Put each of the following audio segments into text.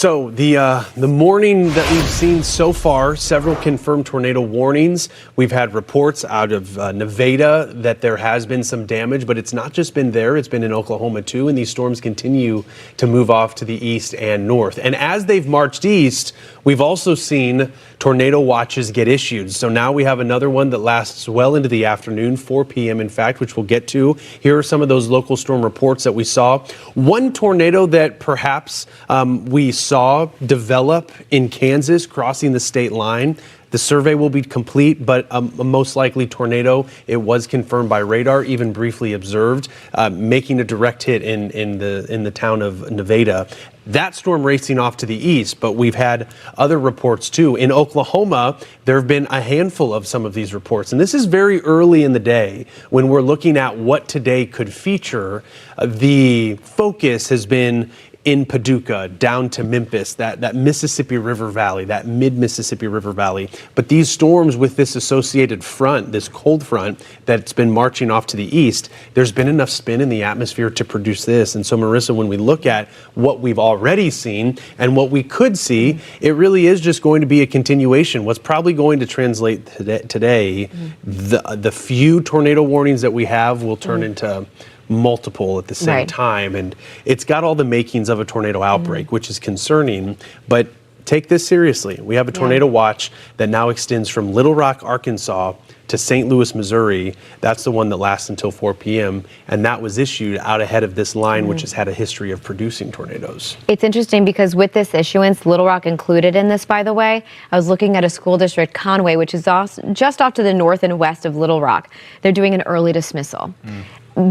So the morning that we've seen so far, several confirmed tornado warnings. We've had reports out of Nevada that there has been some damage, but it's not just been there, it's been in Oklahoma too, and these storms continue to move off to the east and north. And as they've marched east, we've also seen tornado watches get issued. So now we have another one that lasts well into the afternoon, 4 p.m. in fact, which we'll get to. Here are some of those local storm reports that we saw. One tornado that perhaps we saw develop in Kansas, crossing the state line. The survey will be complete, but a most likely tornado. It was confirmed by radar, even briefly observed, making a direct hit in the town of Nevada. That storm racing off to the east, but we've had other reports too. In Oklahoma, there have been a handful of some of these reports, and this is very early in the day when we're looking at what today could feature. The focus has been in Paducah, down to Memphis, that Mississippi River Valley, that mid-Mississippi River Valley. But these storms with this associated front, this cold front that's been marching off to the east, there's been enough spin in the atmosphere to produce this. And so, Marissa, when we look at what we've already seen and what we could see, it really is just going to be a continuation. What's probably going to translate today, the few tornado warnings that we have will turn into multiple at the same time, and it's got all the makings of a tornado outbreak, which is concerning, but take this seriously. We have a tornado watch that now extends from Little Rock, Arkansas to St. Louis, Missouri. That's the one that lasts until 4 p.m. and that was issued out ahead of this line, which has had a history of producing tornadoes. It's interesting because with this issuance, Little Rock included in this, by the way. I was looking at a school district, Conway, which is just off to the north and west of Little Rock. They're doing an early dismissal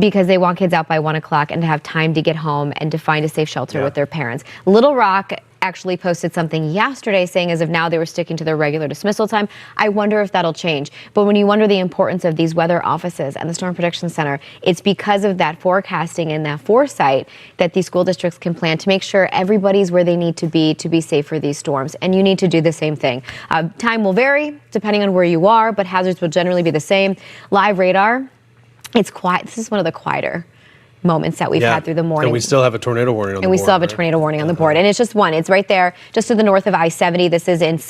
because they want kids out by 1 o'clock and to have time to get home and to find a safe shelter with their parents. Little Rock actually posted something yesterday saying as of now they were sticking to their regular dismissal time. I wonder if that'll change. But when you wonder the importance of these weather offices and the Storm Protection Center, it's because of that forecasting and that foresight that these school districts can plan to make sure everybody's where they need to be safe for these storms. And you need to do the same thing. Time will vary depending on where you are, but hazards will generally be the same. Live radar, it's quiet. This is one of the quieter moments that we've had through the morning. And we still have a tornado warning on the board. And we still have a tornado warning on the board. And it's just one. It's right there, just to the north of I-70. This is in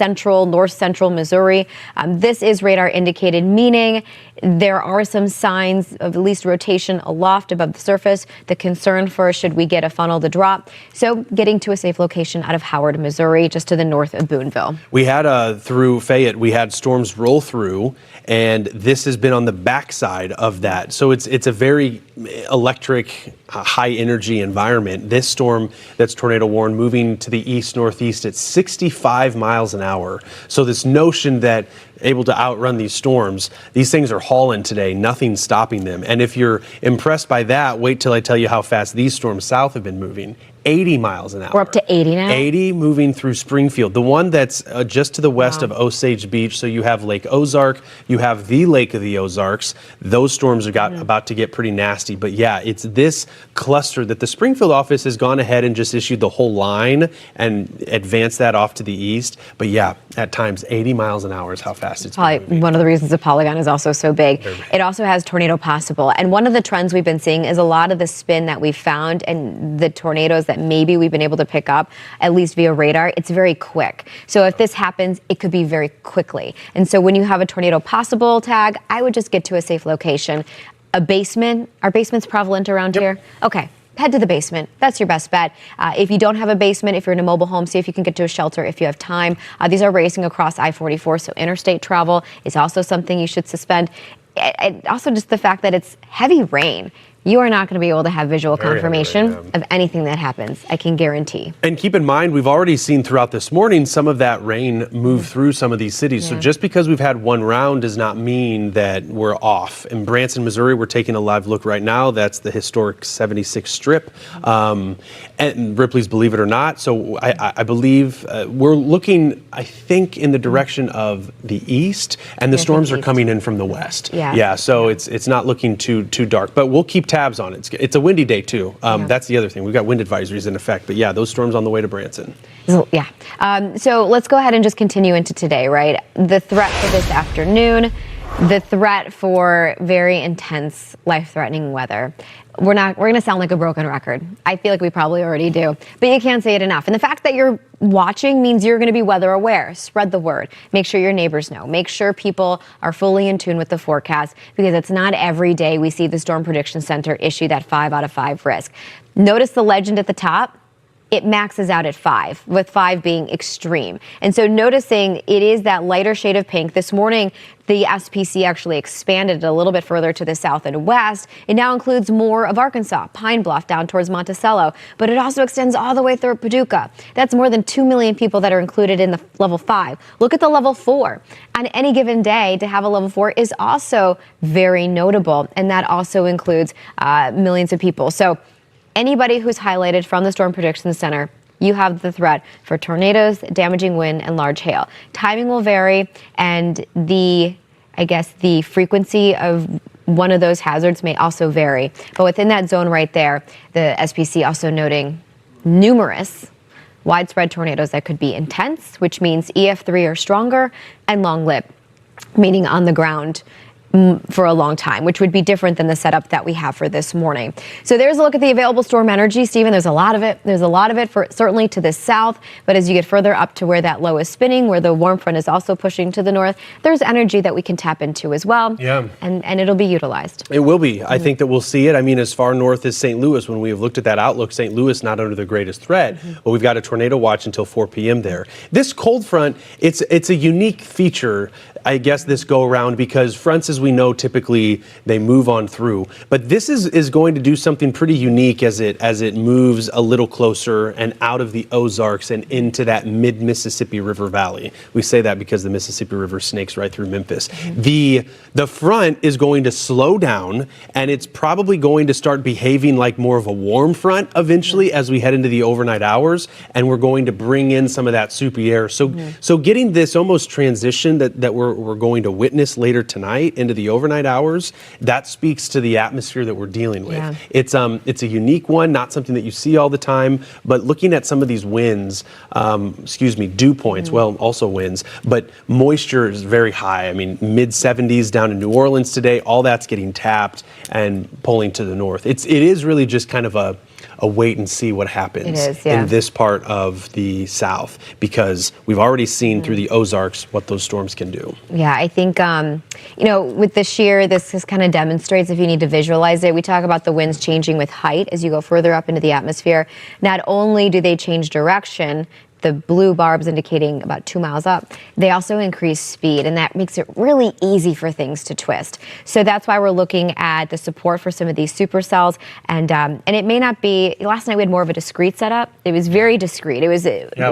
north central Missouri. This is radar indicated, meaning there are some signs of at least rotation aloft above the surface. The concern for should we get a funnel to drop. So getting to a safe location out of Howard, Missouri, just to the north of Boonville. We had through Fayette, we had storms roll through, and this has been on the backside of that. So it's a very electric, high energy environment. This storm that's tornado warned moving to the east northeast at 65 miles an hour. So this notion that able to outrun these storms, these things are hauling today, nothing's stopping them. And if you're impressed by that, wait till I tell you how fast these storms south have been moving. 80 miles an hour. We're up to 80 now? 80 moving through Springfield. The one that's just to the west of Osage Beach. So you have Lake Ozark, you have the Lake of the Ozarks. Those storms are about to get pretty nasty. But yeah, it's this cluster that the Springfield office has gone ahead and just issued the whole line and advanced that off to the east. But yeah, at times 80 miles an hour is how fast it's probably one of the reasons the Polygon is also so big. It also has tornado possible. And one of the trends we've been seeing is a lot of the spin that we've found and the tornadoes that maybe we've been able to pick up, at least via radar, it's very quick. So if this happens, it could be very quickly. And so when you have a tornado possible tag, I would just get to a safe location. A basement, are basements prevalent around here? Okay. Head to the basement. That's your best bet. If you don't have a basement, if you're in a mobile home, see if you can get to a shelter if you have time. These are racing across I-44, so interstate travel is also something you should suspend. And also just the fact that it's heavy rain. You are not going to be able to have visual confirmation of anything that happens, I can guarantee. And keep in mind, we've already seen throughout this morning some of that rain move through some of these cities. So just because we've had one round does not mean that we're off. In Branson, Missouri, we're taking a live look right now. That's the historic 76 Strip. And Ripley's Believe It or Not. So I believe we're looking, I think, in the direction of the east, and the storms are coming in from the west. So it's not looking too dark, but we'll keep tabs on it. It's a windy day too. That's the other thing. We've got wind advisories in effect, but yeah, those storms on the way to Branson. So let's go ahead and just continue into today, right? The threat for this afternoon, the threat for very intense, life-threatening weather. We're going to sound like a broken record. I feel like we probably already do, but you can't say it enough. And the fact that you're watching means you're going to be weather aware. Spread the word. Make sure your neighbors know. Make sure people are fully in tune with the forecast, because it's not every day we see the Storm Prediction Center issue that 5 out of 5 risk. Notice the legend at the top. It maxes out at 5, with 5 being extreme. And so noticing it is that lighter shade of pink. This morning, the SPC actually expanded a little bit further to the south and west. It now includes more of Arkansas, Pine Bluff down towards Monticello, but it also extends all the way through Paducah. That's more than 2 million people that are included in the level 5. Look at the level 4. On any given day, to have a level 4 is also very notable, and that also includes millions of people. So anybody who's highlighted from the Storm Prediction Center, you have the threat for tornadoes, damaging wind, and large hail. Timing will vary, and the frequency of one of those hazards may also vary. But within that zone right there, the SPC also noting numerous widespread tornadoes that could be intense, which means EF3 or stronger, and long-lived, meaning on the ground for a long time, which would be different than the setup that we have for this morning. So there's a look at the available storm energy, Stephen. There's a lot of it. There's a lot of it for certainly to the south, but as you get further up to where that low is spinning, where the warm front is also pushing to the north, there's energy that we can tap into as well. Yeah. And it'll be utilized. It will be. I think that we'll see it. I mean, as far north as St. Louis, when we have looked at that outlook, St. Louis not under the greatest threat, but we've got a tornado watch until 4 p.m. there. This cold front, it's a unique feature, I guess, this go around, because fronts, as we know, typically they move on through. But this is going to do something pretty unique as it moves a little closer and out of the Ozarks and into that mid-Mississippi River Valley. We say that because the Mississippi River snakes right through Memphis. The front is going to slow down, and it's probably going to start behaving like more of a warm front eventually as we head into the overnight hours, and we're going to bring in some of that soupy air. So getting this almost transition that we're going to witness later tonight into the overnight hours, that speaks to the atmosphere that we're dealing with. Yeah. It's a unique one, not something that you see all the time, but looking at some of these winds, dew points, well, also winds, but moisture is very high. I mean, mid-70s down in New Orleans today, all that's getting tapped and pulling to the north. It is really just kind of a wait and see what happens in this part of the South, because we've already seen through the Ozarks what those storms can do. Yeah, I think, with the shear, this just kind of demonstrates, if you need to visualize it, we talk about the winds changing with height as you go further up into the atmosphere. Not only do they change direction, the blue barbs indicating about 2 miles up, they also increase speed, and that makes it really easy for things to twist. So that's why we're looking at the support for some of these supercells, and it may not be. Last night we had more of a discrete setup. It was very discrete. There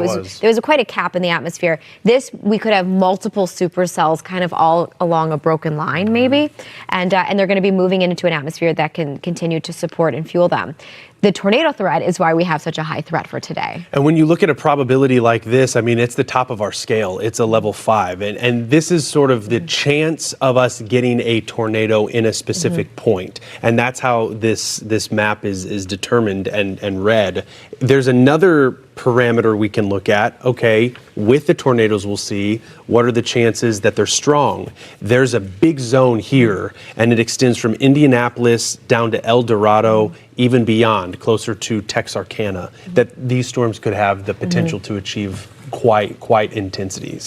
was quite a cap in the atmosphere. This, we could have multiple supercells kind of all along a broken line maybe, and they're going to be moving into an atmosphere that can continue to support and fuel them. The tornado threat is why we have such a high threat for today. And when you look at a probability like this, I mean, it's the top of our scale. It's a level 5. And this is sort of the chance of us getting a tornado in a specific point. And that's how this map is determined and read. There's another parameter we can look at. Okay, with the tornadoes, we'll see what are the chances that they're strong. There's a big zone here, and it extends from Indianapolis down to El Dorado, even beyond, closer to Texarkana, that these storms could have the potential to achieve quite intensities.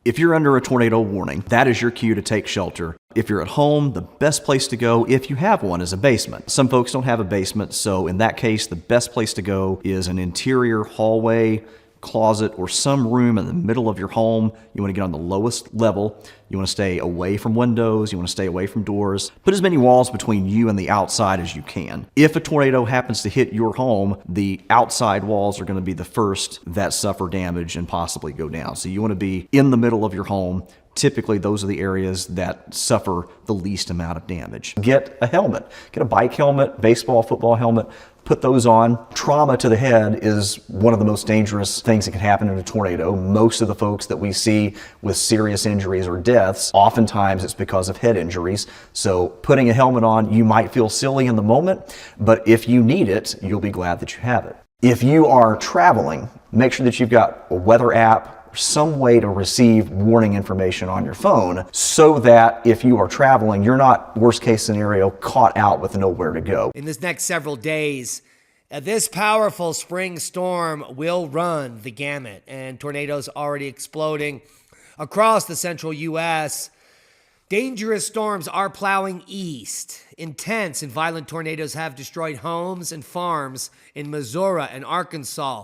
If you're under a tornado warning, that is your cue to take shelter. If you're at home, the best place to go, if you have one, is a basement. Some folks don't have a basement, so in that case, the best place to go is an interior hallway, closet, or some room in the middle of your home. You want to get on the lowest level. You want to stay away from windows. You want to stay away from doors. Put as many walls between you and the outside as you can. If a tornado happens to hit your home, the outside walls are going to be the first that suffer damage and possibly go down. So you want to be in the middle of your home. Typically, those are the areas that suffer the least amount of damage. Get a helmet. Get a bike helmet, baseball, football helmet. Put those on. Trauma to the head is one of the most dangerous things that can happen in a tornado. Most of the folks that we see with serious injuries or deaths, oftentimes it's because of head injuries. So putting a helmet on, you might feel silly in the moment, but if you need it, you'll be glad that you have it. If you are traveling, make sure that you've got a weather app some way to receive warning information on your phone so that if you are traveling, you're not, worst case scenario, caught out with nowhere to go. In this next several days, this powerful spring storm will run the gamut, and tornadoes already exploding across the central U.S. Dangerous storms are plowing east. Intense and violent tornadoes have destroyed homes and farms in Missouri and Arkansas.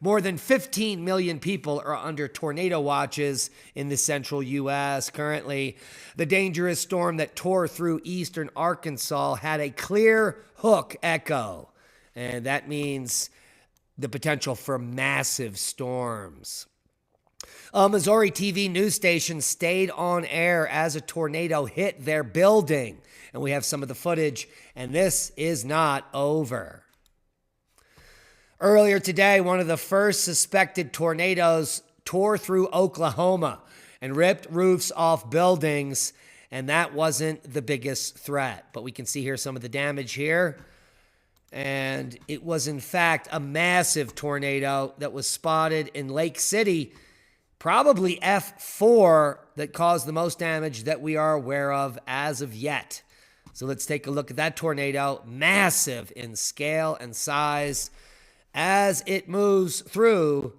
More than 15 million people are under tornado watches in the central U.S. currently. The dangerous storm that tore through eastern Arkansas had a clear hook echo, and that means the potential for massive storms. A Missouri TV news station stayed on air as a tornado hit their building, and we have some of the footage, and this is not over. Earlier today, one of the first suspected tornadoes tore through Oklahoma and ripped roofs off buildings, and that wasn't the biggest threat. But we can see here some of the damage here. And it was, in fact, a massive tornado that was spotted in Lake City, probably F4, that caused the most damage that we are aware of as of yet. So let's take a look at that tornado, massive in scale and size, as it moves through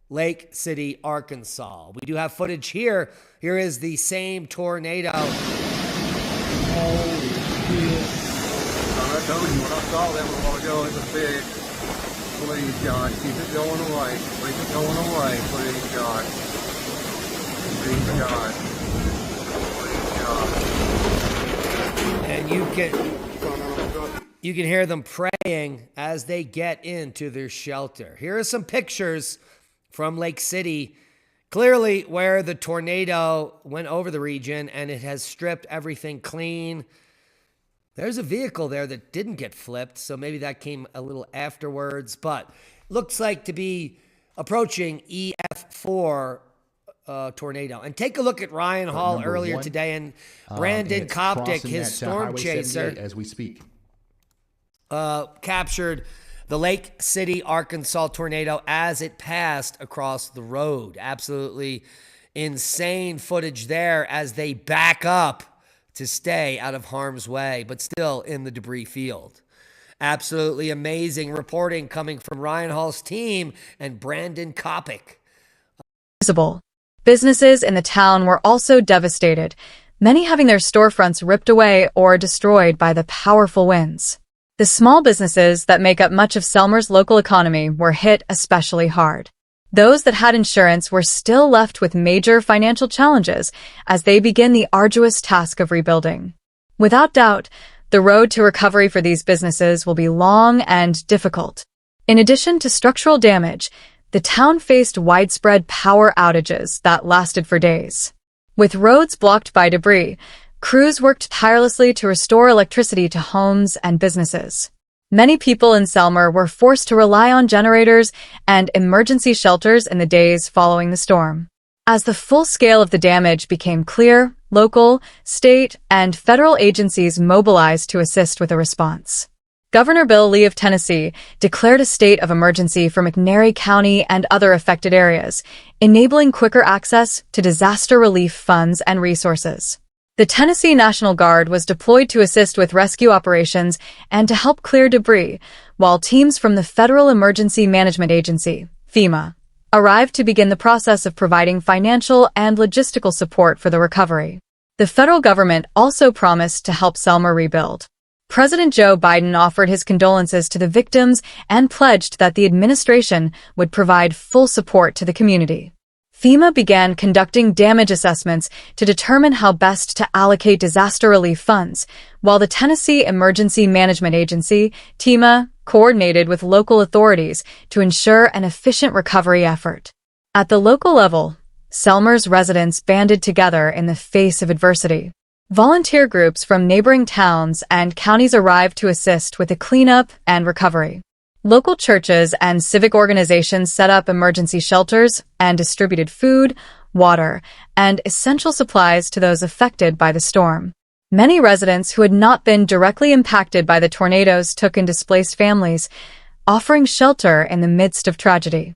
Lake City, Arkansas. We do have footage here. Here is the same tornado. Holy shit. I told you when I saw that one a while ago, it was big. Please, God, keep it going away. Keep it going away, please, God. Please, God. Please, God. And you can hear them praying as they get into their shelter. Here are some pictures from Lake City, clearly where the tornado went over the region and it has stripped everything clean. There's a vehicle there that didn't get flipped, so maybe that came a little afterwards, but looks like to be approaching EF4 tornado. And take a look at Ryan Hall earlier today, and Brandon Koptic, his storm chaser, as we speak, captured the Lake City, Arkansas tornado as it passed across the road. Absolutely insane footage there as they back up to stay out of harm's way, but still in the debris field. Absolutely amazing reporting coming from Ryan Hall's team and Brandon Koptic. Businesses in the town were also devastated, many having their storefronts ripped away or destroyed by the powerful winds. The small businesses that make up much of Selmer's local economy were hit especially hard. Those that had insurance were still left with major financial challenges as they begin the arduous task of rebuilding. Without doubt, the road to recovery for these businesses will be long and difficult. In addition to structural damage, the town faced widespread power outages that lasted for days. With roads blocked by debris, crews worked tirelessly to restore electricity to homes and businesses. Many people in Selmer were forced to rely on generators and emergency shelters in the days following the storm. As the full scale of the damage became clear, local, state, and federal agencies mobilized to assist with a response. Governor Bill Lee of Tennessee declared a state of emergency for McNairy County and other affected areas, enabling quicker access to disaster relief funds and resources. The Tennessee National Guard was deployed to assist with rescue operations and to help clear debris, while teams from the Federal Emergency Management Agency, FEMA, arrived to begin the process of providing financial and logistical support for the recovery. The federal government also promised to help Selmer rebuild. President Joe Biden offered his condolences to the victims and pledged that the administration would provide full support to the community. FEMA began conducting damage assessments to determine how best to allocate disaster relief funds, while the Tennessee Emergency Management Agency, TEMA, coordinated with local authorities to ensure an efficient recovery effort. At the local level, Selmer's residents banded together in the face of adversity. Volunteer groups from neighboring towns and counties arrived to assist with the cleanup and recovery. Local churches and civic organizations set up emergency shelters and distributed food, water, and essential supplies to those affected by the storm. Many residents who had not been directly impacted by the tornadoes took in displaced families, offering shelter in the midst of tragedy.